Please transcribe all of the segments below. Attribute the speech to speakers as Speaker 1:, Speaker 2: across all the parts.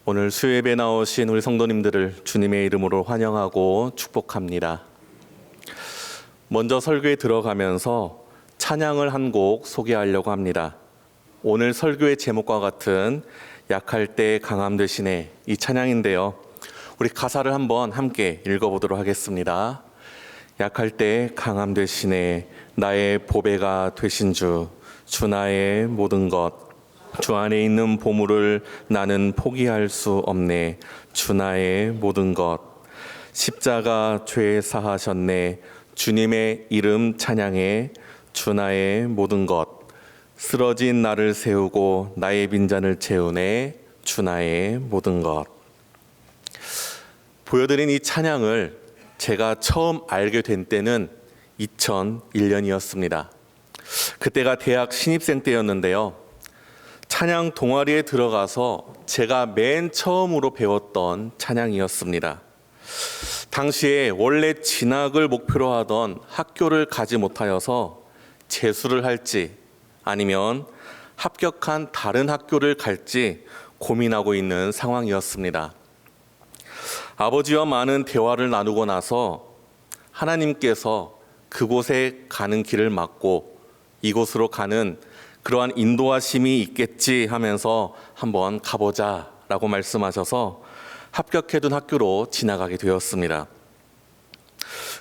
Speaker 1: 오늘 수요예배 나오신 우리 성도님들을 주님의 이름으로 환영하고 축복합니다. 먼저 설교에 들어가면서 찬양을 한 곡 소개하려고 합니다. 오늘 설교의 제목과 같은 약할 때 강함 되시네, 이 찬양인데요. 우리 가사를 한번 함께 읽어보도록 하겠습니다. 약할 때 강함 되시네, 나의 보배가 되신 주, 주 나의 모든 것, 주 안에 있는 보물을 나는 포기할 수 없네, 주 나의 모든 것. 십자가 죄 사하셨네, 주님의 이름 찬양해, 주 나의 모든 것. 쓰러진 나를 세우고 나의 빈잔을 채우네, 주 나의 모든 것. 보여드린 이 찬양을 제가 처음 알게 된 때는 2001년이었습니다. 그때가 대학 신입생 때였는데요. 찬양 동아리에 들어가서 제가 맨 처음으로 배웠던 찬양이었습니다. 당시에 원래 진학을 목표로 하던 학교를 가지 못하여서 재수를 할지 아니면 합격한 다른 학교를 갈지 고민하고 있는 상황이었습니다. 아버지와 많은 대화를 나누고 나서 하나님께서 그곳에 가는 길을 막고 이곳으로 가는 그러한 인도하심이 있겠지 하면서 한번 가보자 라고 말씀하셔서 합격해둔 학교로 지나가게 되었습니다.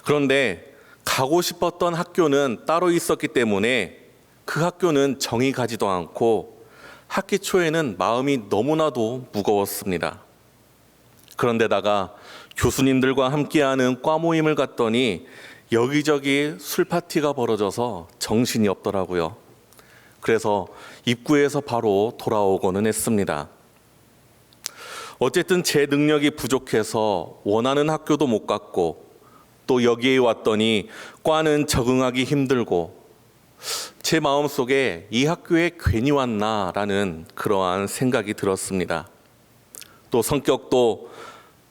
Speaker 1: 그런데 가고 싶었던 학교는 따로 있었기 때문에 그 학교는 정이 가지도 않고 학기 초에는 마음이 너무나도 무거웠습니다. 그런데다가 교수님들과 함께하는 과 모임을 갔더니 여기저기 술 파티가 벌어져서 정신이 없더라고요. 그래서 입구에서 바로 돌아오고는 했습니다. 어쨌든 제 능력이 부족해서 원하는 학교도 못 갔고 또 여기에 왔더니 과는 적응하기 힘들고 제 마음속에 이 학교에 괜히 왔나라는 그러한 생각이 들었습니다. 또 성격도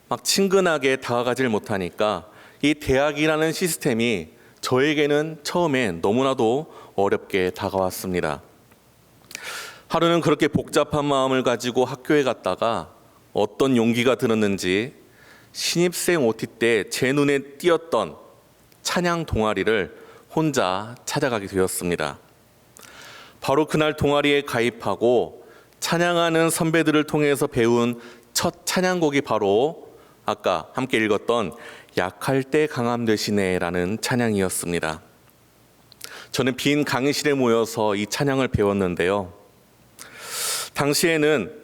Speaker 1: 막 친근하게 다가가질 못하니까 이 대학이라는 시스템이 저에게는 처음에 너무나도 어렵게 다가왔습니다. 하루는 그렇게 복잡한 마음을 가지고 학교에 갔다가 어떤 용기가 들었는지 신입생 OT 때 제 눈에 띄었던 찬양 동아리를 혼자 찾아가게 되었습니다. 바로 그날 동아리에 가입하고 찬양하는 선배들을 통해서 배운 첫 찬양곡이 바로 아까 함께 읽었던 약할 때 강함 되시네 라는 찬양이었습니다. 저는 빈 강의실에 모여서 이 찬양을 배웠는데요. 당시에는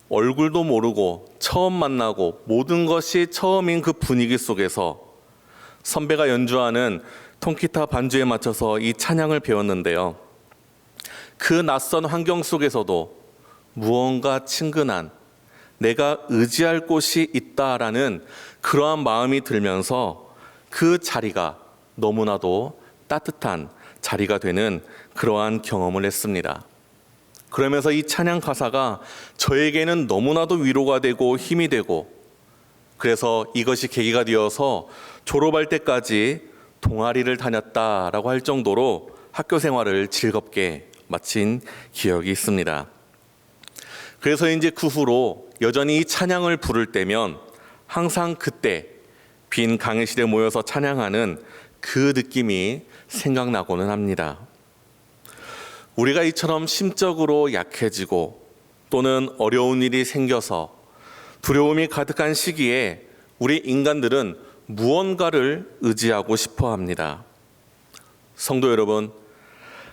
Speaker 1: 얼굴도 모르고 처음 만나고 모든 것이 처음인 그 분위기 속에서 선배가 연주하는 통기타 반주에 맞춰서 이 찬양을 배웠는데요. 그 낯선 환경 속에서도 무언가 친근한, 내가 의지할 곳이 있다라는 그러한 마음이 들면서 그 자리가 너무나도 따뜻한 자리가 되는 그러한 경험을 했습니다. 그러면서 이 찬양 가사가 저에게는 너무나도 위로가 되고 힘이 되고, 그래서 이것이 계기가 되어서 졸업할 때까지 동아리를 다녔다라고 할 정도로 학교 생활을 즐겁게 마친 기억이 있습니다. 그래서 이제 그 후로 여전히 이 찬양을 부를 때면 항상 그때 빈 강의실에 모여서 찬양하는 그 느낌이 생각나고는 합니다. 우리가 이처럼 심적으로 약해지고 또는 어려운 일이 생겨서 두려움이 가득한 시기에 우리 인간들은 무언가를 의지하고 싶어 합니다. 성도 여러분,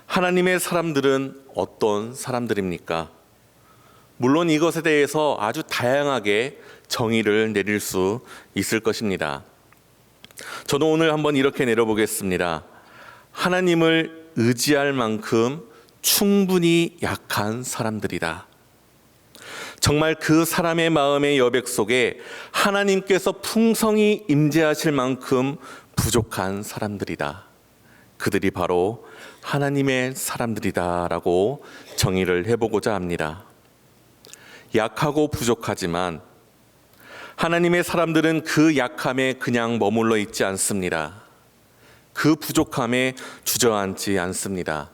Speaker 1: 하나님의 사람들은 어떤 사람들입니까? 물론 이것에 대해서 아주 다양하게 정의를 내릴 수 있을 것입니다. 저는 오늘 한번 이렇게 내려보겠습니다. 하나님을 의지할 만큼 충분히 약한 사람들이다. 정말 그 사람의 마음의 여백 속에 하나님께서 풍성히 임재하실 만큼 부족한 사람들이다. 그들이 바로 하나님의 사람들이다라고 정의를 해보고자 합니다. 약하고 부족하지만 하나님의 사람들은 그 약함에 그냥 머물러 있지 않습니다. 그 부족함에 주저앉지 않습니다.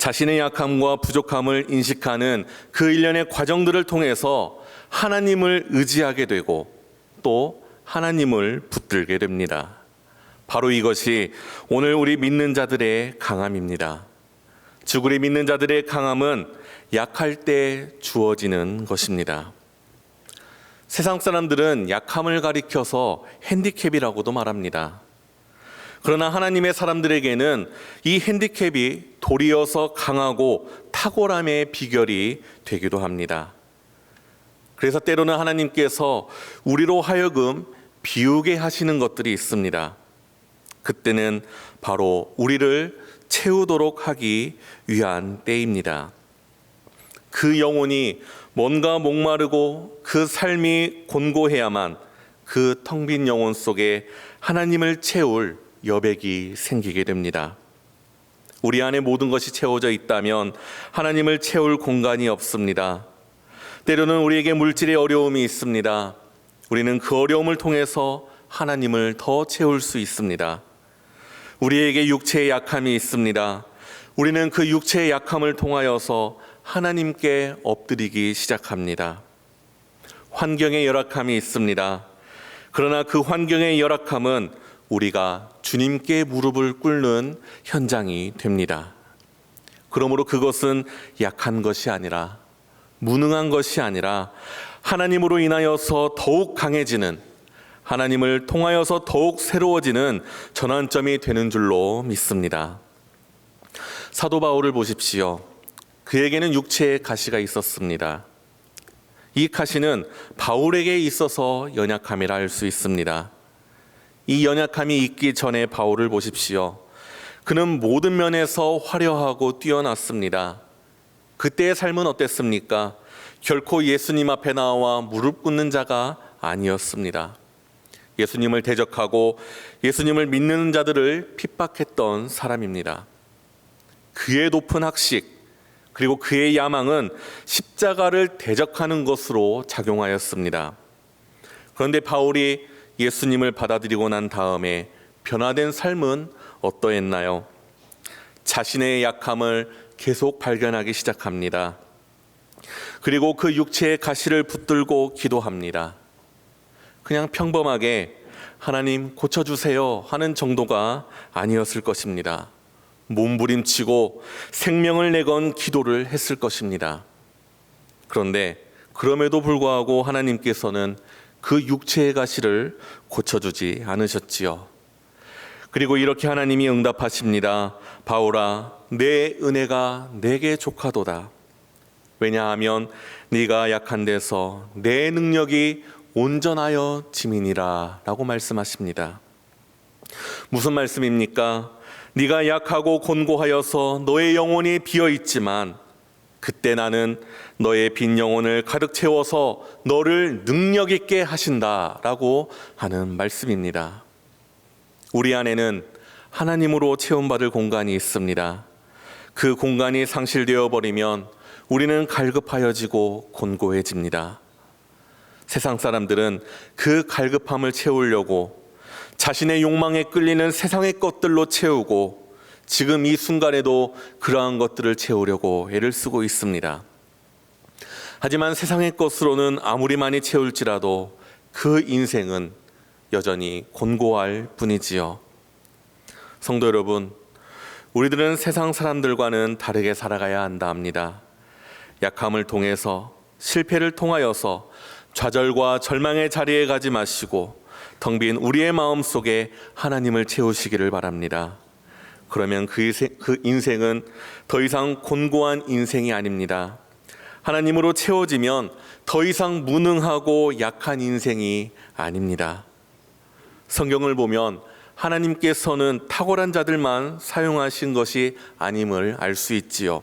Speaker 1: 자신의 약함과 부족함을 인식하는 그 일련의 과정들을 통해서 하나님을 의지하게 되고 또 하나님을 붙들게 됩니다. 바로 이것이 오늘 우리 믿는 자들의 강함입니다. 즉 우리 믿는 자들의 강함은 약할 때 주어지는 것입니다. 세상 사람들은 약함을 가리켜서 핸디캡이라고도 말합니다. 그러나 하나님의 사람들에게는 이 핸디캡이 도리어서 강하고 탁월함의 비결이 되기도 합니다. 그래서 때로는 하나님께서 우리로 하여금 비우게 하시는 것들이 있습니다. 그때는 바로 우리를 채우도록 하기 위한 때입니다. 그 영혼이 뭔가 목마르고 그 삶이 곤고해야만 그 텅 빈 영혼 속에 하나님을 채울 여백이 생기게 됩니다. 우리 안에 모든 것이 채워져 있다면 하나님을 채울 공간이 없습니다. 때로는 우리에게 물질의 어려움이 있습니다. 우리는 그 어려움을 통해서 하나님을 더 채울 수 있습니다. 우리에게 육체의 약함이 있습니다. 우리는 그 육체의 약함을 통하여서 하나님께 엎드리기 시작합니다. 환경의 열악함이 있습니다. 그러나 그 환경의 열악함은 우리가 주님께 무릎을 꿇는 현장이 됩니다. 그러므로 그것은 약한 것이 아니라 무능한 것이 아니라 하나님으로 인하여서 더욱 강해지는, 하나님을 통하여서 더욱 새로워지는 전환점이 되는 줄로 믿습니다. 사도 바울을 보십시오. 그에게는 육체의 가시가 있었습니다. 이 가시는 바울에게 있어서 연약함이라 할 수 있습니다. 이 연약함이 있기 전에 바울을 보십시오. 그는 모든 면에서 화려하고 뛰어났습니다. 그때의 삶은 어땠습니까? 결코 예수님 앞에 나와 무릎 꿇는 자가 아니었습니다. 예수님을 대적하고 예수님을 믿는 자들을 핍박했던 사람입니다. 그의 높은 학식 그리고 그의 야망은 십자가를 대적하는 것으로 작용하였습니다. 그런데 바울이 예수님을 받아들이고 난 다음에 변화된 삶은 어떠했나요? 자신의 약함을 계속 발견하기 시작합니다. 그리고 그 육체의 가시를 붙들고 기도합니다. 그냥 평범하게 하나님 고쳐주세요 하는 정도가 아니었을 것입니다. 몸부림치고 생명을 내건 기도를 했을 것입니다. 그런데 그럼에도 불구하고 하나님께서는 그 육체의 가시를 고쳐주지 않으셨지요. 그리고 이렇게 하나님이 응답하십니다. 바울아, 내 은혜가 내게 족하도다. 왜냐하면 네가 약한 데서 내 능력이 온전하여 짐이니라 라고 말씀하십니다. 무슨 말씀입니까? 네가 약하고 곤고하여서 너의 영혼이 비어있지만 그때 나는 너의 빈 영혼을 가득 채워서 너를 능력 있게 하신다라고 하는 말씀입니다. 우리 안에는 하나님으로 채움받을 공간이 있습니다. 그 공간이 상실되어 버리면 우리는 갈급하여지고 곤고해집니다. 세상 사람들은 그 갈급함을 채우려고 자신의 욕망에 끌리는 세상의 것들로 채우고 지금 이 순간에도 그러한 것들을 채우려고 애를 쓰고 있습니다. 하지만 세상의 것으로는 아무리 많이 채울지라도 그 인생은 여전히 곤고할 뿐이지요. 성도 여러분, 우리들은 세상 사람들과는 다르게 살아가야 한다 합니다. 약함을 통해서, 실패를 통하여서 좌절과 절망의 자리에 가지 마시고 텅 빈 우리의 마음 속에 하나님을 채우시기를 바랍니다. 그러면 그 인생은 더 이상 곤고한 인생이 아닙니다. 하나님으로 채워지면 더 이상 무능하고 약한 인생이 아닙니다. 성경을 보면 하나님께서는 탁월한 자들만 사용하신 것이 아님을 알 수 있지요.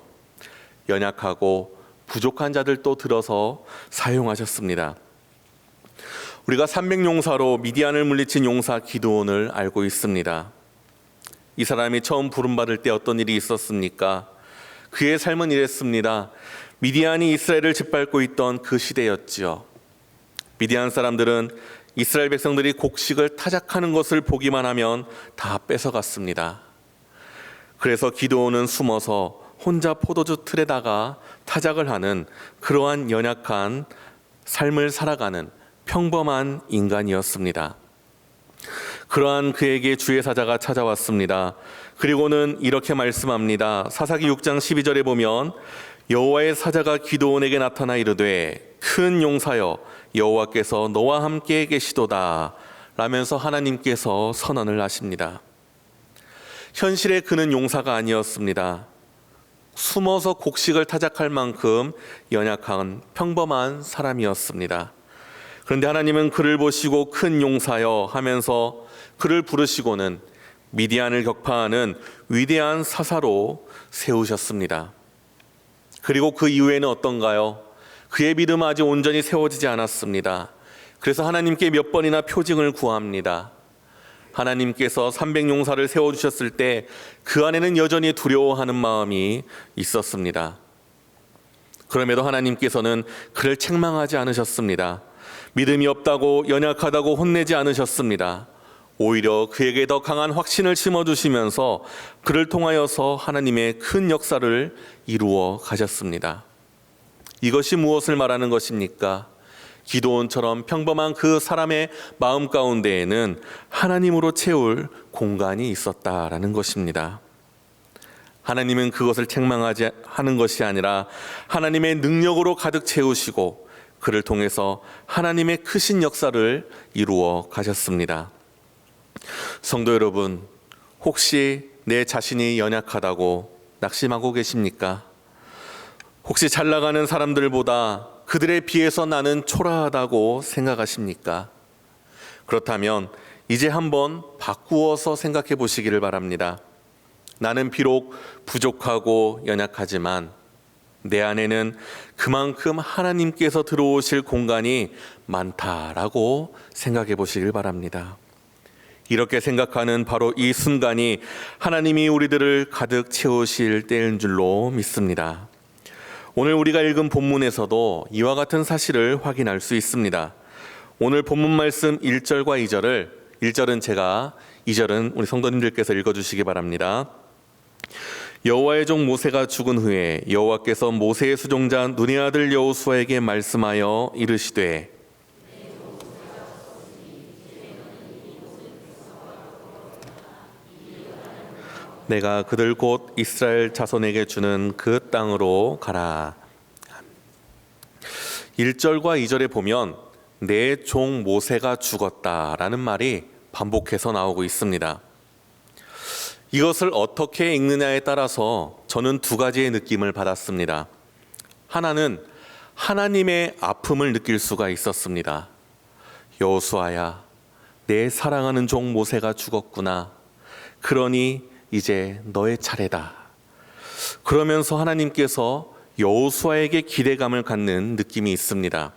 Speaker 1: 연약하고 부족한 자들도 들어서 사용하셨습니다. 우리가 300용사로 미디안을 물리친 용사 기드온을 알고 있습니다. 이 사람이 처음 부름받을 때 어떤 일이 있었습니까? 그의 삶은 이랬습니다. 미디안이 이스라엘을 짓밟고 있던 그 시대였지요. 미디안 사람들은 이스라엘 백성들이 곡식을 타작하는 것을 보기만 하면 다 뺏어갔습니다. 그래서 기드온은 숨어서 혼자 포도주 틀에다가 타작을 하는 그러한 연약한 삶을 살아가는 평범한 인간이었습니다. 그러한 그에게 주의 사자가 찾아왔습니다. 그리고는 이렇게 말씀합니다. 사사기 6장 12절에 보면 여호와의 사자가 기드온에게 나타나 이르되 큰 용사여 여호와께서 너와 함께 계시도다 라면서 하나님께서 선언을 하십니다. 현실에 그는 용사가 아니었습니다. 숨어서 곡식을 타작할 만큼 연약한 평범한 사람이었습니다. 그런데 하나님은 그를 보시고 큰 용사여 하면서 그를 부르시고는 미디안을 격파하는 위대한 사사로 세우셨습니다. 그리고 그 이후에는 어떤가요? 그의 믿음은 아직 온전히 세워지지 않았습니다. 그래서 하나님께 몇 번이나 표징을 구합니다. 하나님께서 300용사를 세워주셨을 때 그 안에는 여전히 두려워하는 마음이 있었습니다. 그럼에도 하나님께서는 그를 책망하지 않으셨습니다. 믿음이 없다고 연약하다고 혼내지 않으셨습니다. 오히려 그에게 더 강한 확신을 심어주시면서 그를 통하여서 하나님의 큰 역사를 이루어 가셨습니다. 이것이 무엇을 말하는 것입니까? 기드온처럼 평범한 그 사람의 마음 가운데에는 하나님으로 채울 공간이 있었다라는 것입니다. 하나님은 그것을 책망하지 하는 것이 아니라 하나님의 능력으로 가득 채우시고 그를 통해서 하나님의 크신 역사를 이루어 가셨습니다. 성도 여러분, 혹시 내 자신이 연약하다고 낙심하고 계십니까? 혹시 잘 나가는 사람들보다 그들에 비해서 나는 초라하다고 생각하십니까? 그렇다면 이제 한번 바꾸어서 생각해 보시기를 바랍니다. 나는 비록 부족하고 연약하지만 내 안에는 그만큼 하나님께서 들어오실 공간이 많다라고 생각해 보시길 바랍니다. 이렇게 생각하는 바로 이 순간이 하나님이 우리들을 가득 채우실 때인 줄로 믿습니다. 오늘 우리가 읽은 본문에서도 이와 같은 사실을 확인할 수 있습니다. 오늘 본문 말씀 1절과 2절을 1절은 제가, 2절은 우리 성도님들께서 읽어주시기 바랍니다. 여호와의 종 모세가 죽은 후에 여호와께서 모세의 수종자 눈의 아들 여호수아에게 말씀하여 이르시되 내가 그들 곧 이스라엘 자손에게 주는 그 땅으로 가라. 1절과 2절에 보면 내 종 모세가 죽었다라는 말이 반복해서 나오고 있습니다. 이것을 어떻게 읽느냐에 따라서 저는 두 가지의 느낌을 받았습니다. 하나는 하나님의 아픔을 느낄 수가 있었습니다. 여호수아야, 내 사랑하는 종 모세가 죽었구나. 그러니 이제 너의 차례다. 그러면서 하나님께서 여호수아에게 기대감을 갖는 느낌이 있습니다.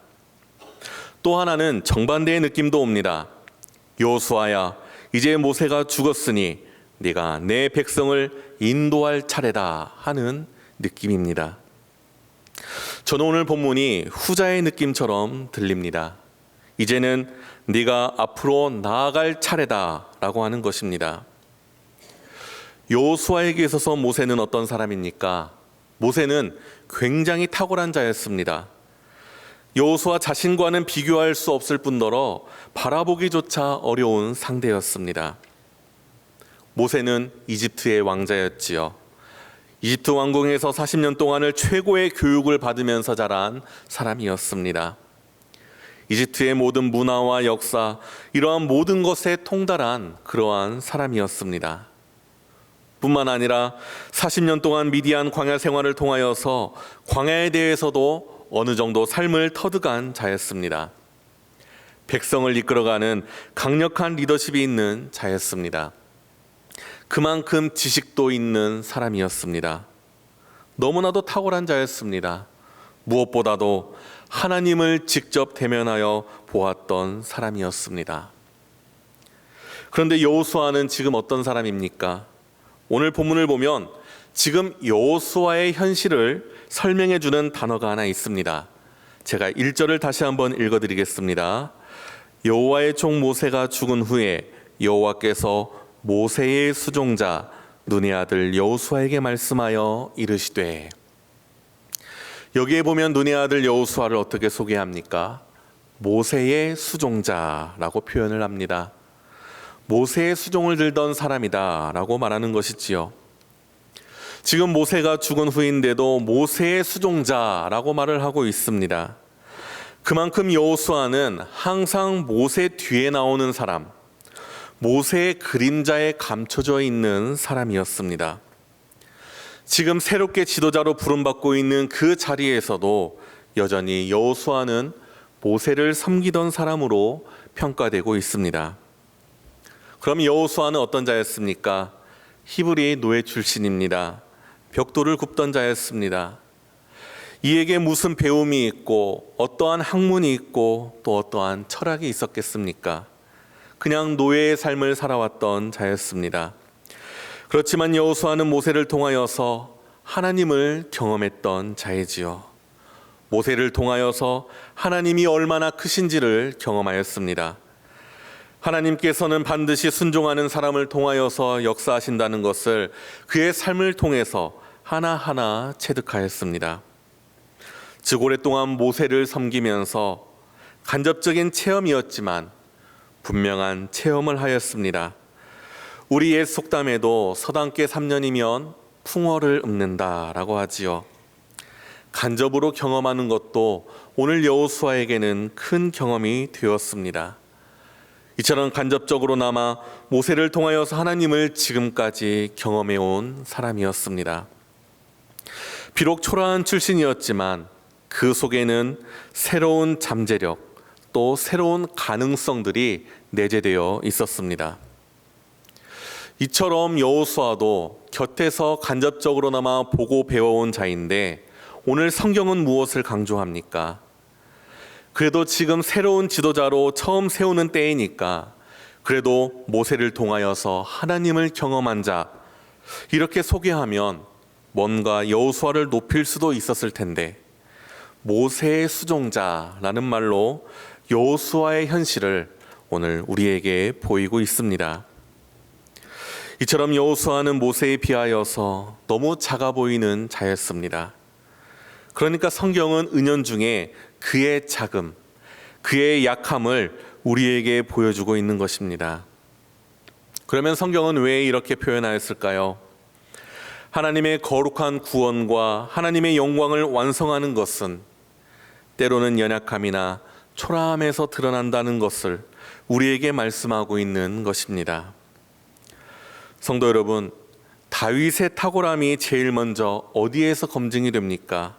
Speaker 1: 또 하나는 정반대의 느낌도 옵니다. 여호수아야, 이제 모세가 죽었으니 네가 내 백성을 인도할 차례다 하는 느낌입니다. 저는 오늘 본문이 후자의 느낌처럼 들립니다. 이제는 네가 앞으로 나아갈 차례다라고 하는 것입니다. 여호수아에게 있어서 모세는 어떤 사람입니까? 모세는 굉장히 탁월한 자였습니다. 여호수아 자신과는 비교할 수 없을 뿐더러 바라보기조차 어려운 상대였습니다. 모세는 이집트의 왕자였지요. 이집트 왕궁에서 40년 동안을 최고의 교육을 받으면서 자란 사람이었습니다. 이집트의 모든 문화와 역사, 이러한 모든 것에 통달한 그러한 사람이었습니다. 뿐만 아니라 40년 동안 미디안 광야 생활을 통하여서 광야에 대해서도 어느 정도 삶을 터득한 자였습니다. 백성을 이끌어가는 강력한 리더십이 있는 자였습니다. 그만큼 지식도 있는 사람이었습니다. 너무나도 탁월한 자였습니다. 무엇보다도 하나님을 직접 대면하여 보았던 사람이었습니다. 그런데 여호수아는 지금 어떤 사람입니까? 오늘 본문을 보면 지금 여호수아의 현실을 설명해 주는 단어가 하나 있습니다. 제가 1절을 다시 한번 읽어드리겠습니다. 여호와의 종 모세가 죽은 후에 여호와께서 모세의 수종자 눈의 아들 여호수아에게 말씀하여 이르시되. 여기에 보면 눈의 아들 여호수아를 어떻게 소개합니까? 모세의 수종자라고 표현을 합니다. 모세의 수종을 들던 사람이다라고 말하는 것이지요. 지금 모세가 죽은 후인데도 모세의 수종자라고 말을 하고 있습니다. 그만큼 여호수아는 항상 모세 뒤에 나오는 사람, 모세의 그림자에 감춰져 있는 사람이었습니다. 지금 새롭게 지도자로 부름받고 있는 그 자리에서도 여전히 여호수아는 모세를 섬기던 사람으로 평가되고 있습니다. 그럼 여호수아는 어떤 자였습니까? 히브리 노예 출신입니다. 벽돌을 굽던 자였습니다. 이에게 무슨 배움이 있고 어떠한 학문이 있고 또 어떠한 철학이 있었겠습니까? 그냥 노예의 삶을 살아왔던 자였습니다. 그렇지만 여호수아는 모세를 통하여서 하나님을 경험했던 자이지요. 모세를 통하여서 하나님이 얼마나 크신지를 경험하였습니다. 하나님께서는 반드시 순종하는 사람을 통하여서 역사하신다는 것을 그의 삶을 통해서 하나하나 체득하였습니다. 즉 오랫동안 모세를 섬기면서 간접적인 체험이었지만 분명한 체험을 하였습니다. 우리 옛 속담에도 서당께 3년이면 풍어를 읊는다라고 하지요. 간접으로 경험하는 것도 오늘 여호수아에게는 큰 경험이 되었습니다. 이처럼 간접적으로나마 모세를 통하여서 하나님을 지금까지 경험해 온 사람이었습니다. 비록 초라한 출신이었지만 그 속에는 새로운 잠재력 또 새로운 가능성들이 내재되어 있었습니다. 이처럼 여호수아도 곁에서 간접적으로나마 보고 배워온 자인데 오늘 성경은 무엇을 강조합니까? 그래도 지금 새로운 지도자로 처음 세우는 때이니까 그래도 모세를 통하여서 하나님을 경험한 자 이렇게 소개하면 뭔가 여호수아를 높일 수도 있었을 텐데 모세의 수종자라는 말로 여호수아의 현실을 오늘 우리에게 보이고 있습니다. 이처럼 여호수아는 모세에 비하여서 너무 작아 보이는 자였습니다. 그러니까 성경은 은연중에 그의 작음, 그의 약함을 우리에게 보여주고 있는 것입니다. 그러면 성경은 왜 이렇게 표현하였을까요? 하나님의 거룩한 구원과 하나님의 영광을 완성하는 것은 때로는 연약함이나 초라함에서 드러난다는 것을 우리에게 말씀하고 있는 것입니다. 성도 여러분, 다윗의 탁월함이 제일 먼저 어디에서 검증이 됩니까?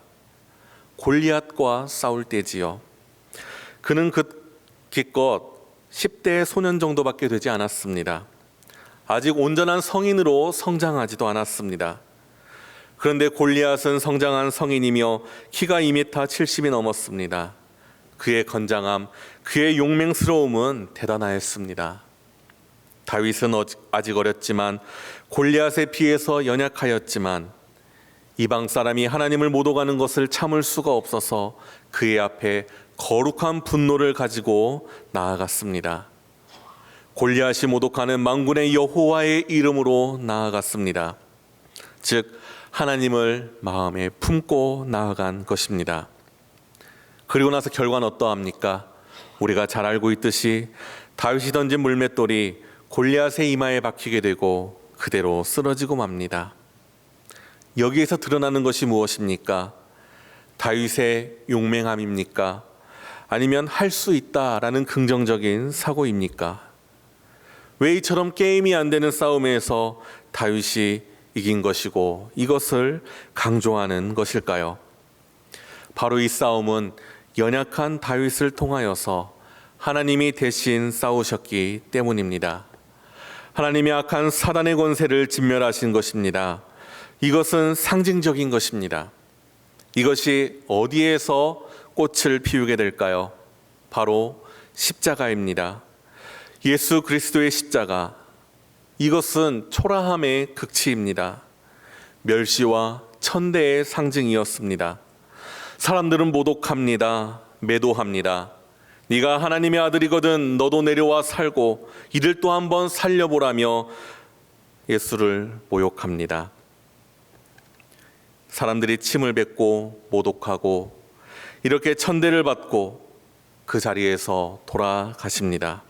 Speaker 1: 골리앗과 싸울 때지요. 그는 기껏 10대 소년 정도밖에 되지 않았습니다. 아직 온전한 성인으로 성장하지도 않았습니다. 그런데 골리앗은 성장한 성인이며 키가 2m 70이 넘었습니다. 그의 건장함, 그의 용맹스러움은 대단하였습니다. 다윗은 아직 어렸지만 골리앗에 비해서 연약하였지만 이방 사람이 하나님을 못 오가는 것을 참을 수가 없어서 그의 앞에 거룩한 분노를 가지고 나아갔습니다. 골리앗이 모독하는 만군의 여호와의 이름으로 나아갔습니다. 즉 하나님을 마음에 품고 나아간 것입니다. 그리고 나서 결과는 어떠합니까? 우리가 잘 알고 있듯이 다윗이 던진 물맷돌이 골리앗의 이마에 박히게 되고 그대로 쓰러지고 맙니다. 여기에서 드러나는 것이 무엇입니까? 다윗의 용맹함입니까? 아니면 할 수 있다라는 긍정적인 사고입니까? 왜 이처럼 게임이 안 되는 싸움에서 다윗이 이긴 것이고 이것을 강조하는 것일까요? 바로 이 싸움은 연약한 다윗을 통하여서 하나님이 대신 싸우셨기 때문입니다. 하나님이 악한 사단의 권세를 진멸하신 것입니다. 이것은 상징적인 것입니다. 이것이 어디에서 꽃을 피우게 될까요? 바로 십자가입니다. 예수 그리스도의 십자가, 이것은 초라함의 극치입니다. 멸시와 천대의 상징이었습니다. 사람들은 모독합니다. 매도합니다. 네가 하나님의 아들이거든 너도 내려와 살고 이들 또 한번 살려보라며 예수를 모욕합니다. 사람들이 침을 뱉고 모독하고 이렇게 천대를 받고 그 자리에서 돌아가십니다.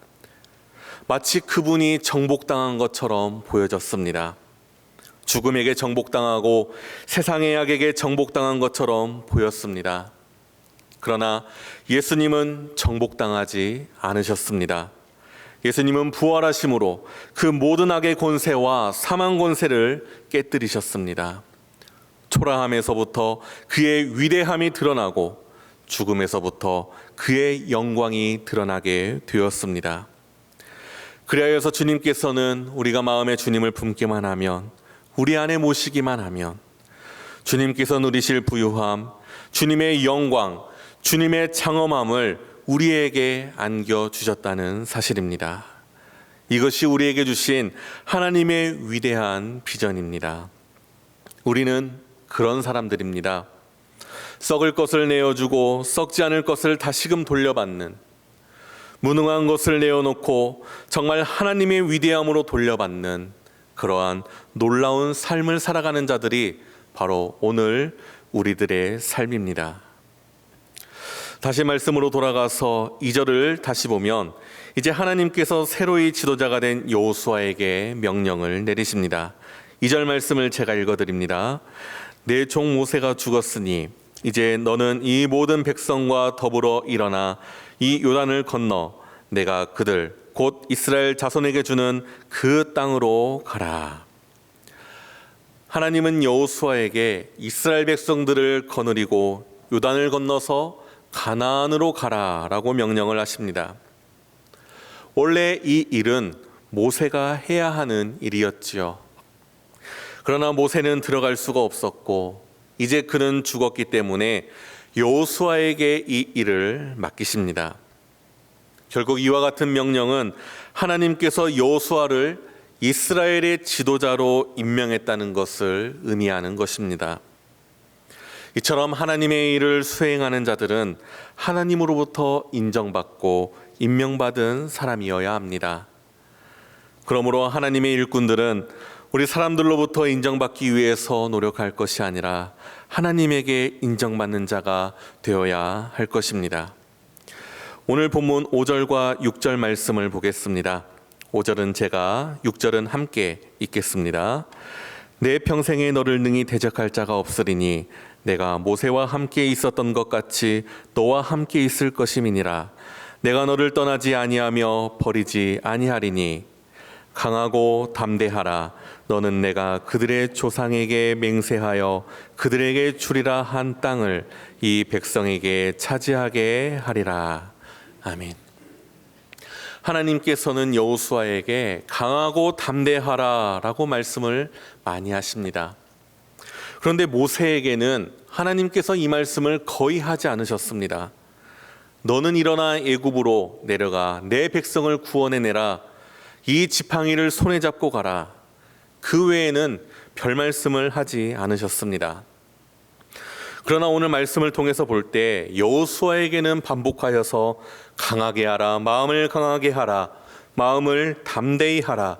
Speaker 1: 마치 그분이 정복당한 것처럼 보여졌습니다. 죽음에게 정복당하고 세상의 악에게 정복당한 것처럼 보였습니다. 그러나 예수님은 정복당하지 않으셨습니다. 예수님은 부활하심으로 그 모든 악의 권세와 사망 권세를 깨뜨리셨습니다. 초라함에서부터 그의 위대함이 드러나고 죽음에서부터 그의 영광이 드러나게 되었습니다. 그리하여서 주님께서는 우리가 마음에 주님을 품기만 하면, 우리 안에 모시기만 하면 주님께서 누리실 부유함, 주님의 영광, 주님의 장엄함을 우리에게 안겨주셨다는 사실입니다. 이것이 우리에게 주신 하나님의 위대한 비전입니다. 우리는 그런 사람들입니다. 썩을 것을 내어주고 썩지 않을 것을 다시금 돌려받는, 무능한 것을 내어놓고 정말 하나님의 위대함으로 돌려받는 그러한 놀라운 삶을 살아가는 자들이 바로 오늘 우리들의 삶입니다. 다시 말씀으로 돌아가서 2절을 다시 보면 이제 하나님께서 새로이 지도자가 된 여호수아에게 명령을 내리십니다. 2절 말씀을 제가 읽어드립니다. 내 종 모세가 죽었으니 이제 너는 이 모든 백성과 더불어 일어나 이 요단을 건너 내가 그들 곧 이스라엘 자손에게 주는 그 땅으로 가라. 하나님은 여호수아에게 이스라엘 백성들을 거느리고 요단을 건너서 가나안으로 가라라고 명령을 하십니다. 원래 이 일은 모세가 해야 하는 일이었지요. 그러나 모세는 들어갈 수가 없었고 이제 그는 죽었기 때문에 여호수아에게 이 일을 맡기십니다. 결국 이와 같은 명령은 하나님께서 여호수아를 이스라엘의 지도자로 임명했다는 것을 의미하는 것입니다. 이처럼 하나님의 일을 수행하는 자들은 하나님으로부터 인정받고 임명받은 사람이어야 합니다. 그러므로 하나님의 일꾼들은 우리 사람들로부터 인정받기 위해서 노력할 것이 아니라 하나님에게 인정받는 자가 되어야 할 것입니다. 오늘 본문 5절과 6절 말씀을 보겠습니다. 5절은 제가, 6절은 함께 읽겠습니다. 내 평생에 너를 능히 대적할 자가 없으리니 내가 모세와 함께 있었던 것 같이 너와 함께 있을 것임이니라. 내가 너를 떠나지 아니하며 버리지 아니하리니 강하고 담대하라. 너는 내가 그들의 조상에게 맹세하여 그들에게 주리라 한 땅을 이 백성에게 차지하게 하리라. 아멘. 하나님께서는 여호수아에게 강하고 담대하라라고 말씀을 많이 하십니다. 그런데 모세에게는 하나님께서 이 말씀을 거의 하지 않으셨습니다. 너는 일어나 애굽으로 내려가 내 백성을 구원해내라. 이 지팡이를 손에 잡고 가라. 그 외에는 별 말씀을 하지 않으셨습니다. 그러나 오늘 말씀을 통해서 볼 때 여호수아에게는 반복하여서 강하게 하라, 마음을 강하게 하라, 마음을 담대히 하라,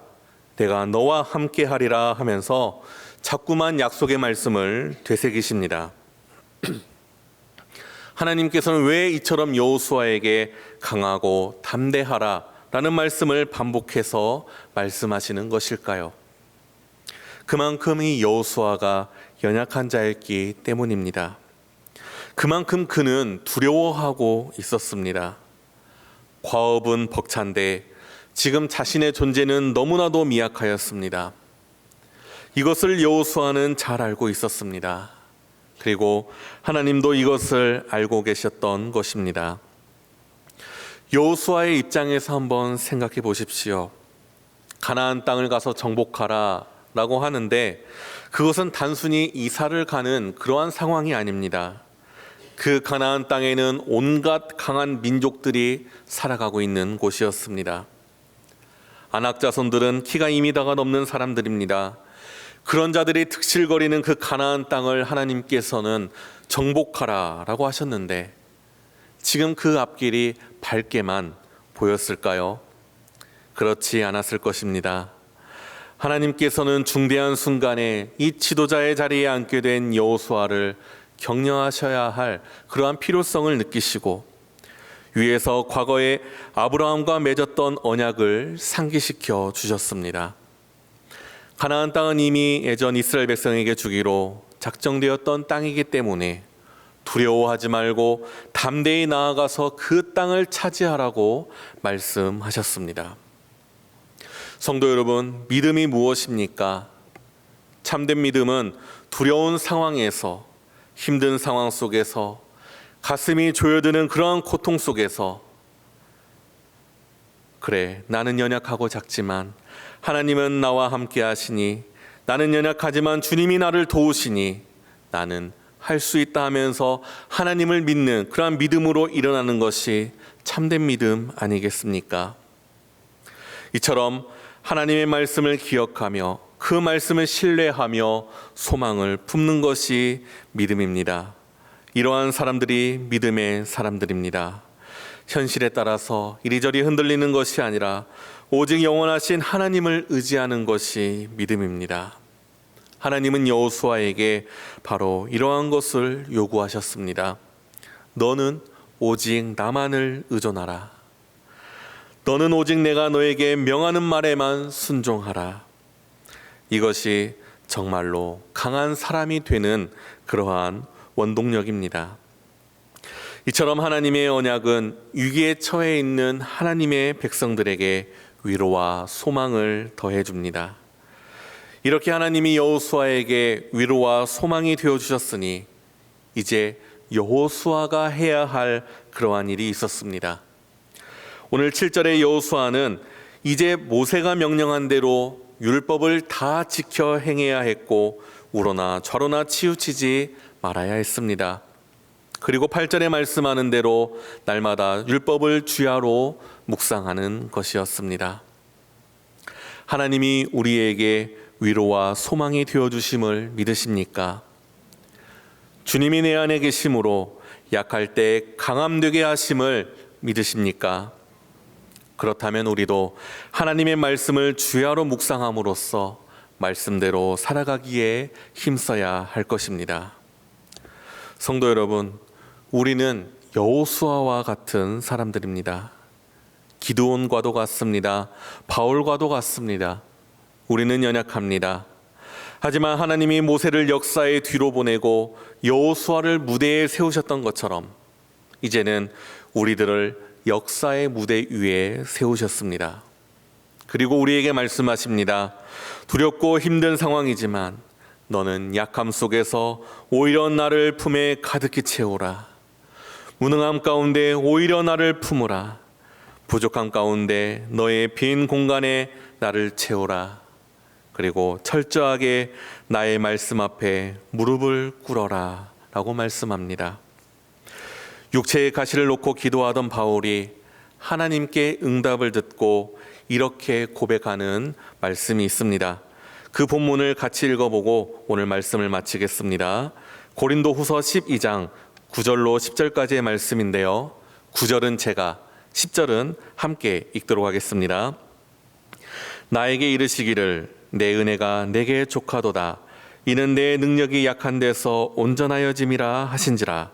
Speaker 1: 내가 너와 함께 하리라 하면서 자꾸만 약속의 말씀을 되새기십니다. 하나님께서는 왜 이처럼 여호수아에게 강하고 담대하라 라는 말씀을 반복해서 말씀하시는 것일까요? 그만큼 이 여호수아가 연약한 자였기 때문입니다. 그만큼 그는 두려워하고 있었습니다. 과업은 벅찬데 지금 자신의 존재는 너무나도 미약하였습니다. 이것을 여호수아는 잘 알고 있었습니다. 그리고 하나님도 이것을 알고 계셨던 것입니다. 여호수아의 입장에서 한번 생각해 보십시오. 가나안 땅을 가서 정복하라 라고 하는데 그것은 단순히 이사를 가는 그러한 상황이 아닙니다. 그 가나안 땅에는 온갖 강한 민족들이 살아가고 있는 곳이었습니다. 아낙 자손들은 키가 2미터가 넘는 사람들입니다. 그런 자들이 득실거리는 그 가나안 땅을 하나님께서는 정복하라 라고 하셨는데 지금 그 앞길이 밝게만 보였을까요? 그렇지 않았을 것입니다. 하나님께서는 중대한 순간에 이 지도자의 자리에 앉게 된 여호수아를 격려하셔야 할 그러한 필요성을 느끼시고 위에서 과거에 아브라함과 맺었던 언약을 상기시켜 주셨습니다. 가나안 땅은 이미 예전 이스라엘 백성에게 주기로 작정되었던 땅이기 때문에 두려워하지 말고 담대히 나아가서 그 땅을 차지하라고 말씀하셨습니다. 성도 여러분, 믿음이 무엇입니까? 참된 믿음은 두려운 상황에서, 힘든 상황 속에서, 가슴이 조여드는 그러한 고통 속에서 그래, 나는 연약하고 작지만 하나님은 나와 함께 하시니, 나는 연약하지만 주님이 나를 도우시니 나는 할 수 있다 하면서 하나님을 믿는 그러한 믿음으로 일어나는 것이 참된 믿음 아니겠습니까? 이처럼 하나님의 말씀을 기억하며 그 말씀을 신뢰하며 소망을 품는 것이 믿음입니다. 이러한 사람들이 믿음의 사람들입니다. 현실에 따라서 이리저리 흔들리는 것이 아니라 오직 영원하신 하나님을 의지하는 것이 믿음입니다. 하나님은 여호수아에게 바로 이러한 것을 요구하셨습니다. 너는 오직 나만을 의존하라. 너는 오직 내가 너에게 명하는 말에만 순종하라. 이것이 정말로 강한 사람이 되는 그러한 원동력입니다. 이처럼 하나님의 언약은 위기에 처해 있는 하나님의 백성들에게 위로와 소망을 더해 줍니다. 이렇게 하나님이 여호수아에게 위로와 소망이 되어 주셨으니 이제 여호수아가 해야 할 그러한 일이 있었습니다. 오늘 7절의 여호수아는 이제 모세가 명령한 대로 율법을 다 지켜 행해야 했고 우러나 좌로나 치우치지 말아야 했습니다. 그리고 8절에 말씀하는 대로 날마다 율법을 주야로 묵상하는 것이었습니다. 하나님이 우리에게 위로와 소망이 되어주심을 믿으십니까? 주님이 내 안에 계심으로 약할 때 강함되게 하심을 믿으십니까? 그렇다면 우리도 하나님의 말씀을 주야로 묵상함으로써 말씀대로 살아가기에 힘써야 할 것입니다. 성도 여러분, 우리는 여호수아와 같은 사람들입니다. 기드온과도 같습니다. 바울과도 같습니다. 우리는 연약합니다. 하지만 하나님이 모세를 역사의 뒤로 보내고 여호수아를 무대에 세우셨던 것처럼 이제는 우리들을 역사의 무대 위에 세우셨습니다. 그리고 우리에게 말씀하십니다. 두렵고 힘든 상황이지만 너는 약함 속에서 오히려 나를 품에 가득히 채우라. 무능함 가운데 오히려 나를 품으라. 부족함 가운데 너의 빈 공간에 나를 채우라. 그리고 철저하게 나의 말씀 앞에 무릎을 꿇어라 라고 말씀합니다. 육체의 가시를 놓고 기도하던 바울이 하나님께 응답을 듣고 이렇게 고백하는 말씀이 있습니다. 그 본문을 같이 읽어보고 오늘 말씀을 마치겠습니다. 고린도후서 12장 9절로 10절까지의 말씀인데요. 9절은 제가, 10절은 함께 읽도록 하겠습니다. 나에게 이르시기를 내 은혜가 내게 족하도다. 이는 내 능력이 약한 데서 온전하여짐이라 하신지라.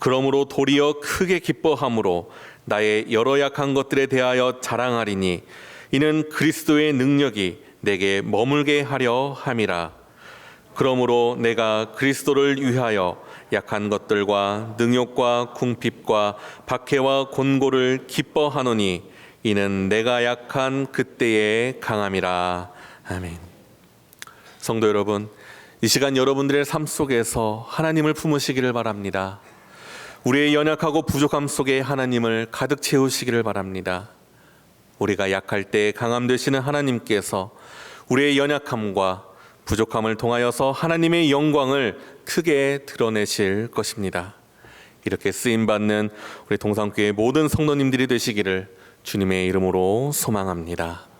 Speaker 1: 그러므로 도리어 크게 기뻐함으로 나의 여러 약한 것들에 대하여 자랑하리니 이는 그리스도의 능력이 내게 머물게 하려 함이라. 그러므로 내가 그리스도를 위하여 약한 것들과 능욕과 궁핍과 박해와 곤고를 기뻐하노니 이는 내가 약한 그때의 강함이라. 아멘. 성도 여러분, 이 시간 여러분들의 삶 속에서 하나님을 품으시기를 바랍니다. 우리의 연약하고 부족함 속에 하나님을 가득 채우시기를 바랍니다. 우리가 약할 때 강함 되시는 하나님께서 우리의 연약함과 부족함을 통하여서 하나님의 영광을 크게 드러내실 것입니다. 이렇게 쓰임받는 우리 동산교회 모든 성도님들이 되시기를 주님의 이름으로 소망합니다.